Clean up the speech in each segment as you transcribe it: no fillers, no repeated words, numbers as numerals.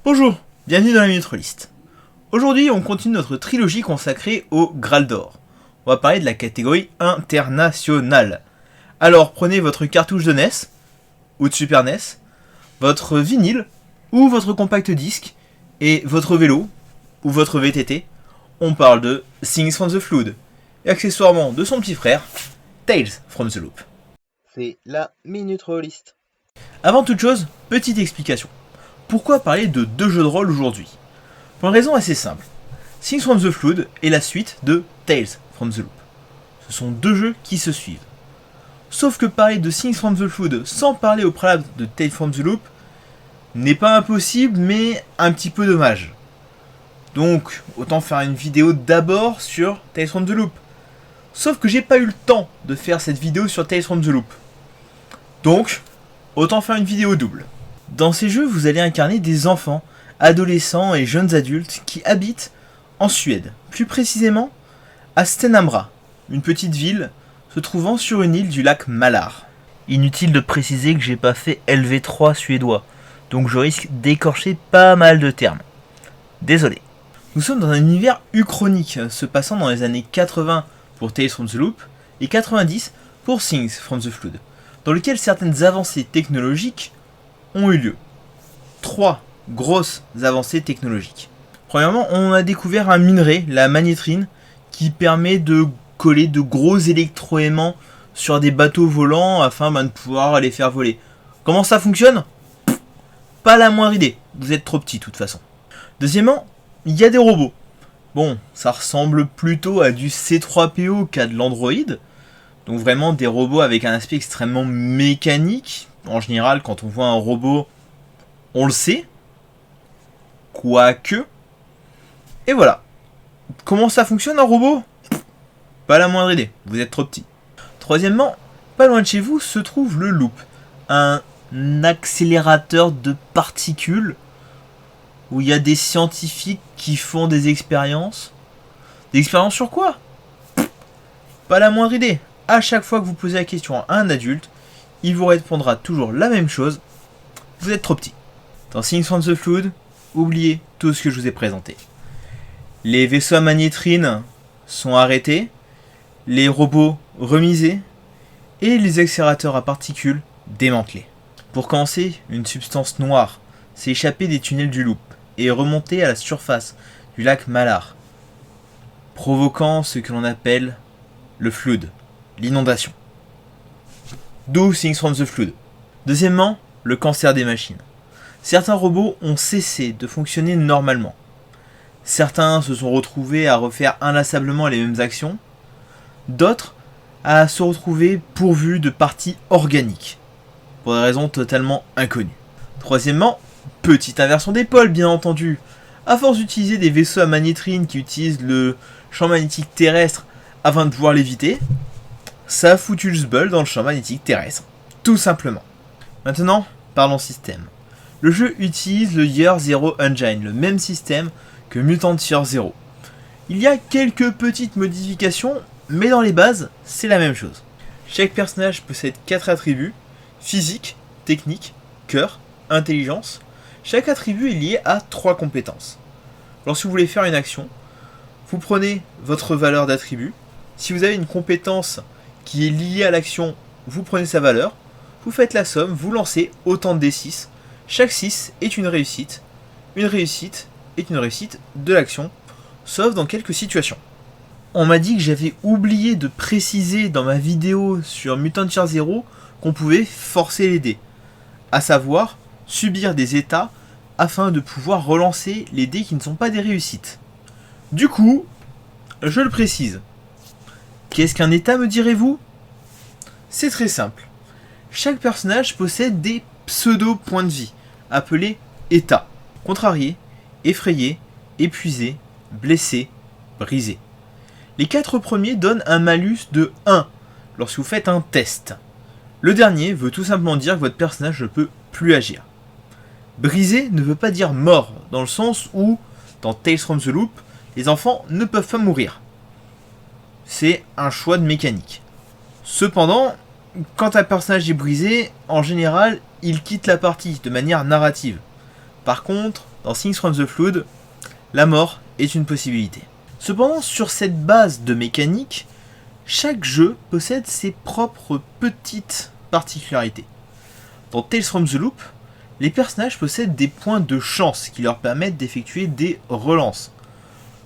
Bonjour, bienvenue dans la Minute Rollist. Aujourd'hui, on continue notre trilogie consacrée au Graal d'Or. On va parler de la catégorie internationale. Alors, prenez votre cartouche de NES, ou de Super NES, votre vinyle, ou votre compact disque, et votre vélo, ou votre VTT. On parle de Things from the Flood, et accessoirement de son petit frère, Tales from the Loop. C'est la Minute Rollist. Avant toute chose, petite explication. Pourquoi parler de deux jeux de rôle aujourd'hui? Pour une raison assez simple. Things from the Flood est la suite de Tales from the Loop. Ce sont deux jeux qui se suivent. Sauf que parler de Things from the Flood sans parler au préalable de Tales from the Loop n'est pas impossible, mais un petit peu dommage. Donc, autant faire une vidéo d'abord sur Tales from the Loop. Sauf que j'ai pas eu le temps de faire cette vidéo sur Tales from the Loop. Donc, autant faire une vidéo double. Dans ces jeux, vous allez incarner des enfants, adolescents et jeunes adultes qui habitent en Suède, plus précisément à Stenhamra, une petite ville se trouvant sur une île du lac Malar. Inutile de préciser que j'ai pas fait LV3 suédois, donc je risque d'écorcher pas mal de termes. Désolé. Nous sommes dans un univers uchronique, se passant dans les années 80 pour Tales from the Loop et 90 pour Things from the Flood, dans lequel certaines avancées technologiques ont eu lieu. 3 grosses avancées technologiques. Premièrement, on a découvert un minerai, la magnétrine, qui permet de coller de gros électroaimants sur des bateaux volants afin de pouvoir les faire voler. Comment ça fonctionne? Pas la moindre idée, vous êtes trop petit de toute façon. Deuxièmement, il y a des robots. Bon, ça ressemble plutôt à du C3PO qu'à de l'Android. Donc vraiment des robots avec un aspect extrêmement mécanique. En général, quand on voit un robot, on le sait. Quoique. Et voilà. Comment ça fonctionne un robot? Pas la moindre idée, vous êtes trop petit. Troisièmement, pas loin de chez vous se trouve le Loop. Un accélérateur de particules où il y a des scientifiques qui font des expériences. Des expériences sur quoi? Pas la moindre idée. À chaque fois que vous posez la question à un adulte, il vous répondra toujours la même chose. Vous êtes trop petit. Dans Things from the Flood, oubliez tout ce que je vous ai présenté. Les vaisseaux à magnétrine sont arrêtés, les robots remisés et les accélérateurs à particules démantelés. Pour commencer, une substance noire s'est échappée des tunnels du Loop et est remontée à la surface du lac Malar, provoquant ce que l'on appelle le flood, l'inondation. D'où Things from the Flood. Deuxièmement, le cancer des machines. Certains robots ont cessé de fonctionner normalement. Certains se sont retrouvés à refaire inlassablement les mêmes actions. D'autres à se retrouver pourvus de parties organiques, pour des raisons totalement inconnues. Troisièmement, petite inversion des pôles bien entendu. À force d'utiliser des vaisseaux à magnétrine qui utilisent le champ magnétique terrestre afin de pouvoir l'éviter, ça a foutu le sbull dans le champ magnétique terrestre. Tout simplement. Maintenant, parlons système. Le jeu utilise le Year Zero Engine, le même système que Mutant Year Zero. Il y a quelques petites modifications, mais dans les bases, c'est la même chose. Chaque personnage possède 4 attributs: physique, technique, cœur, intelligence. Chaque attribut est lié à 3 compétences. Lorsque vous voulez faire une action, vous prenez votre valeur d'attribut. Si vous avez une compétence qui est liée à l'action, vous prenez sa valeur, vous faites la somme, vous lancez autant de D6. Chaque 6 est une réussite. Une réussite est une réussite de l'action, sauf dans quelques situations. On m'a dit que j'avais oublié de préciser dans ma vidéo sur Mutant Year Zero qu'on pouvait forcer les dés, à savoir subir des états afin de pouvoir relancer les dés qui ne sont pas des réussites. Du coup, je le précise. Qu'est-ce qu'un état, me direz-vous? C'est très simple. Chaque personnage possède des pseudo-points de vie, appelés états. Contrarié, effrayé, épuisé, blessé, brisé. Les 4 premiers donnent un malus de 1 lorsque vous faites un test. Le dernier veut tout simplement dire que votre personnage ne peut plus agir. Brisé ne veut pas dire mort, dans le sens où, dans Tales from the Loop, les enfants ne peuvent pas mourir. C'est un choix de mécanique. Cependant, quand un personnage est brisé, en général, il quitte la partie de manière narrative. Par contre, dans Things from the Flood, la mort est une possibilité. Cependant, sur cette base de mécanique, chaque jeu possède ses propres petites particularités. Dans Tales from the Loop, les personnages possèdent des points de chance qui leur permettent d'effectuer des relances.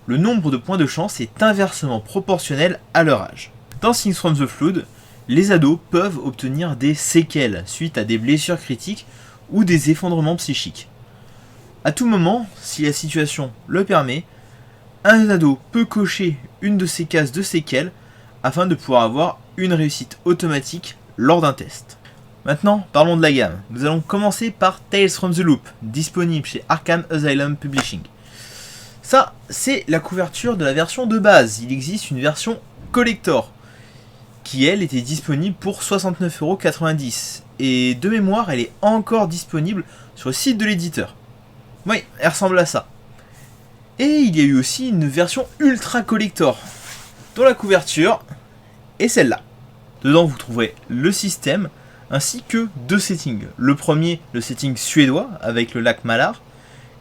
Le nombre de points de chance est inversement proportionnel à leur âge. Dans Things from the Flood, les ados peuvent obtenir des séquelles suite à des blessures critiques ou des effondrements psychiques. À tout moment, si la situation le permet, un ado peut cocher une de ces cases de séquelles afin de pouvoir avoir une réussite automatique lors d'un test. Maintenant, parlons de la gamme. Nous allons commencer par Tales from the Loop, disponible chez Arkham Asylum Publishing. Ça, c'est la couverture de la version de base. Il existe une version collector, qui elle était disponible pour 69,90€. Et de mémoire, elle est encore disponible sur le site de l'éditeur. Oui, elle ressemble à ça. Et il y a eu aussi une version ultra collector, dont la couverture est celle-là. Dedans, vous trouverez le système, ainsi que deux settings. Le premier, le setting suédois, avec le lac Malar,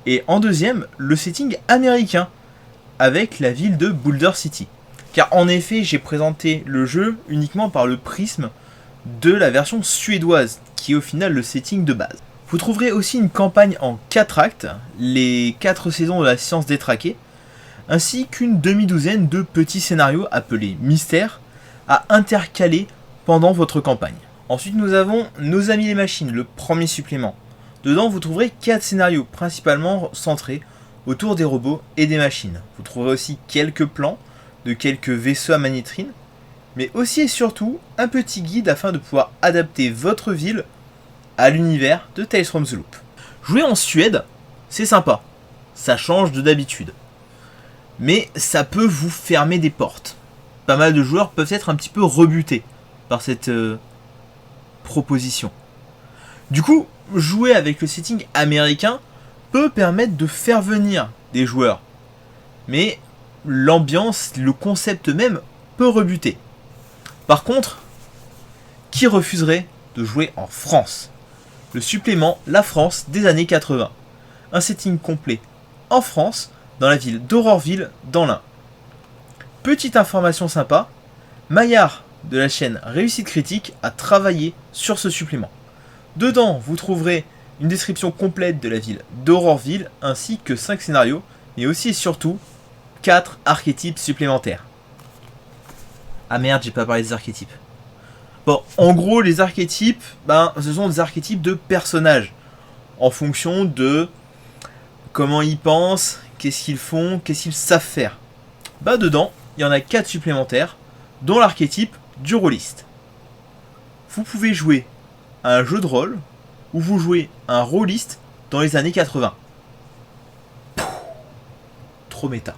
et en deuxième, le setting américain, avec la ville de Boulder City. Car en effet, j'ai présenté le jeu uniquement par le prisme de la version suédoise, qui est au final le setting de base. Vous trouverez aussi une campagne en 4 actes, les 4 saisons de la science détraquée, ainsi qu'une demi-douzaine de petits scénarios appelés mystères à intercaler pendant votre campagne. Ensuite, nous avons Nos Amis les Machines, le premier supplément. Dedans, vous trouverez 4 scénarios, principalement centrés autour des robots et des machines. Vous trouverez aussi quelques plans de quelques vaisseaux à magnétrine, mais aussi et surtout un petit guide afin de pouvoir adapter votre ville à l'univers de Tales from the Loop. Jouer en Suède, c'est sympa, ça change de d'habitude, mais ça peut vous fermer des portes. Pas mal de joueurs peuvent être un petit peu rebutés par cette proposition. Du coup, jouer avec le setting américain peut permettre de faire venir des joueurs, mais l'ambiance, le concept même peut rebuter. Par contre, qui refuserait de jouer en France ? Le supplément La France des années 80. Un setting complet en France, dans la ville d'Aurorville, dans l'Ain. Petite information sympa, Maillard de la chaîne Réussite Critique a travaillé sur ce supplément. Dedans, vous trouverez une description complète de la ville d'Aurorville, ainsi que 5 scénarios, mais aussi et surtout 4 archétypes supplémentaires. Ah merde, j'ai pas parlé des archétypes. Bon, en gros, les archétypes, ce sont des archétypes de personnages, en fonction de comment ils pensent, qu'est-ce qu'ils font, qu'est-ce qu'ils savent faire. Dedans, il y en a 4 supplémentaires, dont l'archétype du rôliste. Vous pouvez jouer à un jeu de rôle, où vous jouez un rôliste dans les années 80. Trop méta.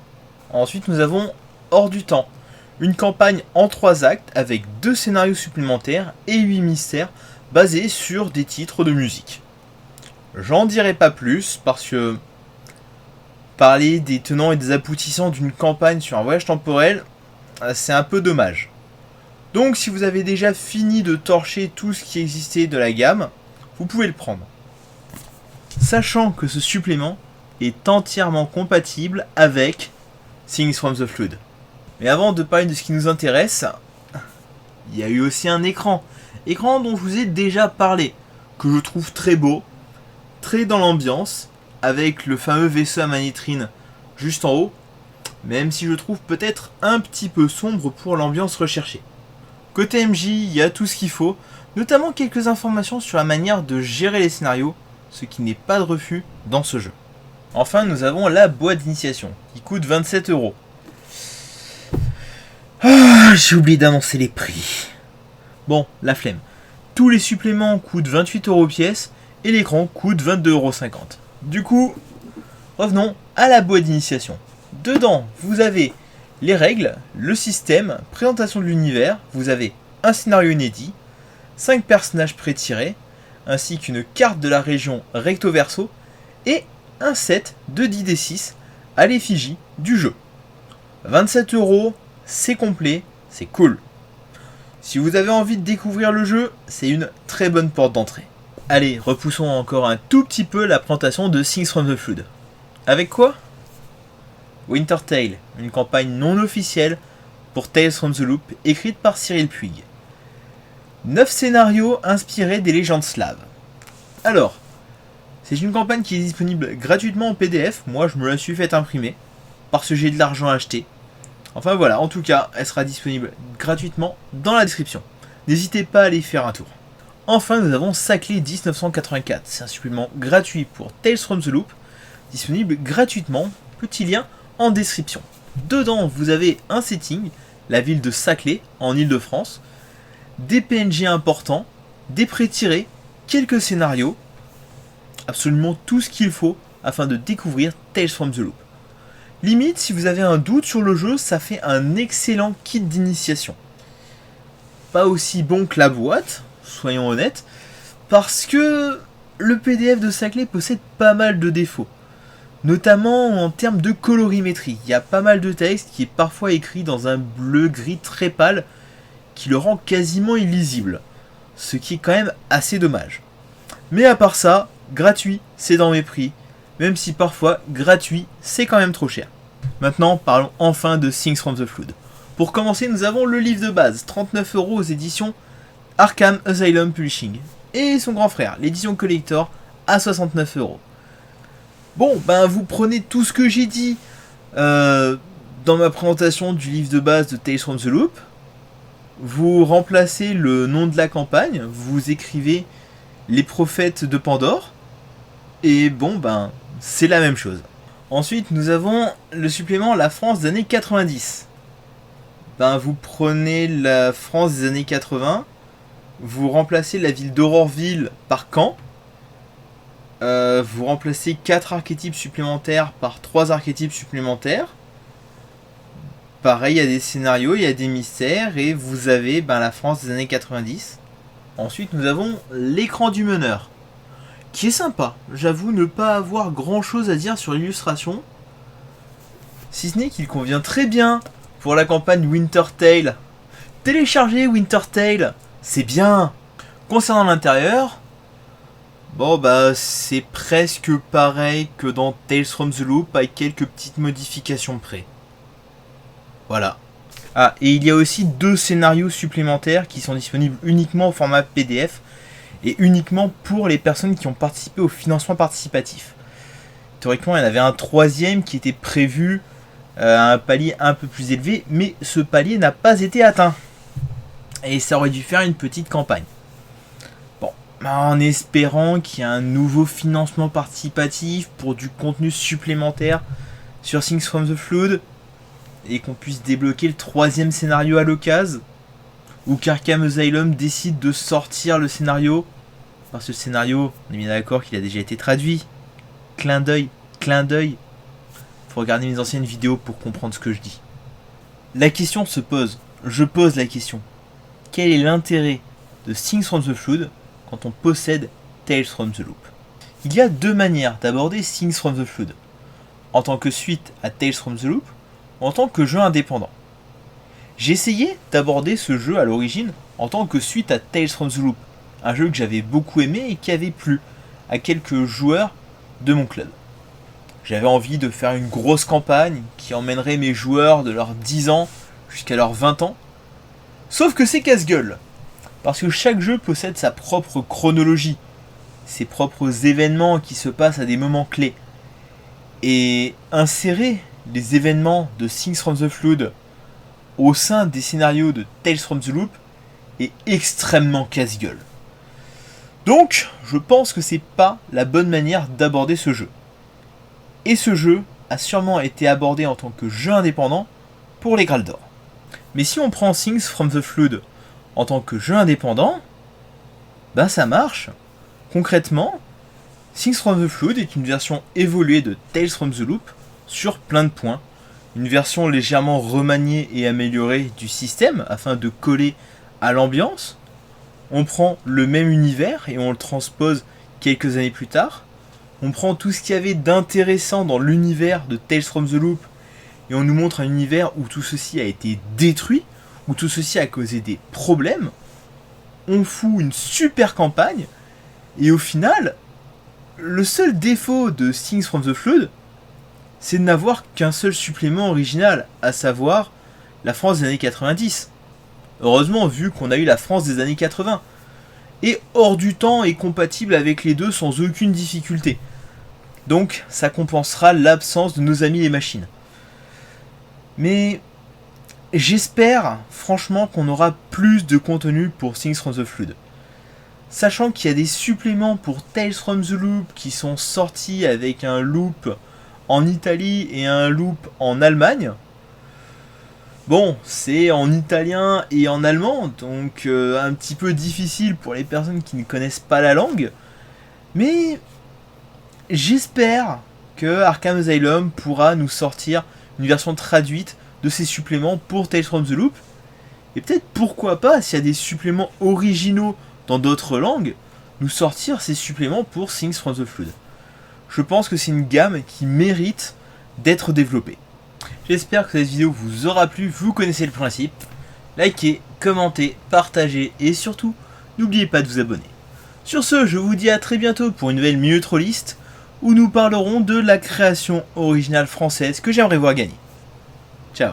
Ensuite, nous avons Hors du temps. Une campagne en 3 actes avec 2 scénarios supplémentaires et 8 mystères basés sur des titres de musique. J'en dirai pas plus parce que parler des tenants et des aboutissants d'une campagne sur un voyage temporel, c'est un peu dommage. Donc si vous avez déjà fini de torcher tout ce qui existait de la gamme, vous pouvez le prendre. Sachant que ce supplément est entièrement compatible avec Things from the Flood. Mais avant de parler de ce qui nous intéresse, il y a eu aussi un écran. Écran dont je vous ai déjà parlé, que je trouve très beau, très dans l'ambiance, avec le fameux vaisseau à magnétrine juste en haut, même si je trouve peut-être un petit peu sombre pour l'ambiance recherchée. Côté MJ, il y a tout ce qu'il faut, notamment quelques informations sur la manière de gérer les scénarios, ce qui n'est pas de refus dans ce jeu. Enfin, nous avons la boîte d'initiation, qui coûte 27€. J'ai oublié d'annoncer les prix. Bon, la flemme. Tous les suppléments coûtent 28€ pièce et l'écran coûte 22,50€. Du coup, revenons à la boîte d'initiation. Dedans, vous avez les règles, le système, présentation de l'univers, vous avez un scénario inédit, 5 personnages pré-tirés, ainsi qu'une carte de la région recto verso et un set de 10d6 à l'effigie du jeu. 27€, c'est complet, c'est cool. Si vous avez envie de découvrir le jeu, c'est une très bonne porte d'entrée. Allez, repoussons encore un tout petit peu la présentation de Things from the Flood. Avec quoi? Wintertale, une campagne non officielle pour Tales from the Loop, écrite par Cyril Puig. 9 scénarios inspirés des légendes slaves. Alors, c'est une campagne qui est disponible gratuitement en PDF, moi je me la suis fait imprimer, parce que j'ai de l'argent à acheter. Enfin voilà, en tout cas, elle sera disponible gratuitement dans la description. N'hésitez pas à aller faire un tour. Enfin, nous avons Saclay 1984, c'est un supplément gratuit pour Tales from the Loop, disponible gratuitement, petit lien en description. Dedans, vous avez un setting, la ville de Saclay, en Ile-de-France, des PNG importants, des pré-tirés, quelques scénarios, absolument tout ce qu'il faut afin de découvrir Tales from the Loop. Limite, si vous avez un doute sur le jeu, ça fait un excellent kit d'initiation. Pas aussi bon que la boîte, soyons honnêtes, parce que le PDF de Saclay possède pas mal de défauts. Notamment en termes de colorimétrie. Il y a pas mal de texte qui est parfois écrit dans un bleu-gris très pâle qui le rend quasiment illisible. Ce qui est quand même assez dommage. Mais à part ça, gratuit, c'est dans mes prix. Même si parfois, gratuit, c'est quand même trop cher. Maintenant, parlons enfin de Things from the Flood. Pour commencer, nous avons le livre de base, 39€ aux éditions Arkham Asylum Publishing. Et son grand frère, l'édition collector, à 69€. Bon, ben vous prenez tout ce que j'ai dit dans ma présentation du livre de base de Tales from the Loop. Vous remplacez le nom de la campagne, vous écrivez les prophètes de Pandore. Et bon, ben, c'est la même chose. Ensuite, nous avons le supplément La France des années 90. Ben, vous prenez la France des années 80, vous remplacez la ville d'Auroreville par Caen. Vous remplacez 4 archétypes supplémentaires par 3 archétypes supplémentaires. Pareil, il y a des scénarios, il y a des mystères, et vous avez la France des années 90. Ensuite, nous avons l'écran du meneur, qui est sympa. J'avoue ne pas avoir grand chose à dire sur l'illustration, si ce n'est qu'il convient très bien pour la campagne Wintertale. Téléchargez Wintertale, c'est bien. Concernant l'intérieur, bon c'est presque pareil que dans Tales from the Loop avec quelques petites modifications près. Voilà. Ah, et il y a aussi 2 scénarios supplémentaires qui sont disponibles uniquement au format PDF et uniquement pour les personnes qui ont participé au financement participatif. Théoriquement, il y en avait un 3e qui était prévu à un palier un peu plus élevé, mais ce palier n'a pas été atteint. Et ça aurait dû faire une petite campagne. En espérant qu'il y ait un nouveau financement participatif pour du contenu supplémentaire sur Things from the Flood et qu'on puisse débloquer le 3e scénario à l'occasion, ou qu'Arkham Asylum décide de sortir le scénario, parce que le scénario, on est bien d'accord qu'il a déjà été traduit. Clin d'œil, clin d'œil. Faut regarder mes anciennes vidéos pour comprendre ce que je dis. La question se pose, je pose la question. Quel est l'intérêt de Things from the Flood quand on possède Tales from the Loop? Il y a 2 manières d'aborder Things from the Flood. En tant que suite à Tales from the Loop, ou en tant que jeu indépendant. J'ai essayé d'aborder ce jeu à l'origine en tant que suite à Tales from the Loop, un jeu que j'avais beaucoup aimé et qui avait plu à quelques joueurs de mon club. J'avais envie de faire une grosse campagne qui emmènerait mes joueurs de leurs 10 ans jusqu'à leurs 20 ans. Sauf que c'est casse-gueule. Parce que chaque jeu possède sa propre chronologie, ses propres événements qui se passent à des moments clés. Et insérer les événements de Things from the Flood au sein des scénarios de Tales from the Loop est extrêmement casse-gueule. Donc, je pense que c'est pas la bonne manière d'aborder ce jeu. Et ce jeu a sûrement été abordé en tant que jeu indépendant pour les Graal d'Or. Mais si on prend Things from the Flood en tant que jeu indépendant, ça marche. Concrètement, Things from the Flood est une version évoluée de Tales from the Loop sur plein de points. Une version légèrement remaniée et améliorée du système afin de coller à l'ambiance. On prend le même univers et on le transpose quelques années plus tard. On prend tout ce qu'il y avait d'intéressant dans l'univers de Tales from the Loop et on nous montre un univers où tout ceci a été détruit, où tout ceci a causé des problèmes. On fout une super campagne Et au final, le seul défaut de Things from the Flood, c'est de n'avoir qu'un seul supplément original, à savoir la France des années 90. Heureusement, vu qu'on a eu la France des années 80. Et Hors du Temps est compatible avec les deux sans aucune difficulté. Donc ça compensera l'absence de nos amis les machines. Mais j'espère franchement qu'on aura plus de contenu pour Things from the Flood. Sachant qu'il y a des suppléments pour Tales from the Loop qui sont sortis avec un loop en Italie et un loop en Allemagne. Bon, c'est en italien et en allemand, donc un petit peu difficile pour les personnes qui ne connaissent pas la langue. Mais j'espère que Arkham Asylum pourra nous sortir une version traduite de ces suppléments pour Tales from the Loop. Et peut-être pourquoi pas, s'il y a des suppléments originaux dans d'autres langues, nous sortir ces suppléments pour Things from the Flood. Je pense que c'est une gamme qui mérite d'être développée. J'espère que cette vidéo vous aura plu, vous connaissez le principe. Likez, commentez, partagez et surtout, n'oubliez pas de vous abonner. Sur ce, je vous dis à très bientôt pour une nouvelle Minute Rollist où nous parlerons de la création originale française que j'aimerais voir gagner. Ciao.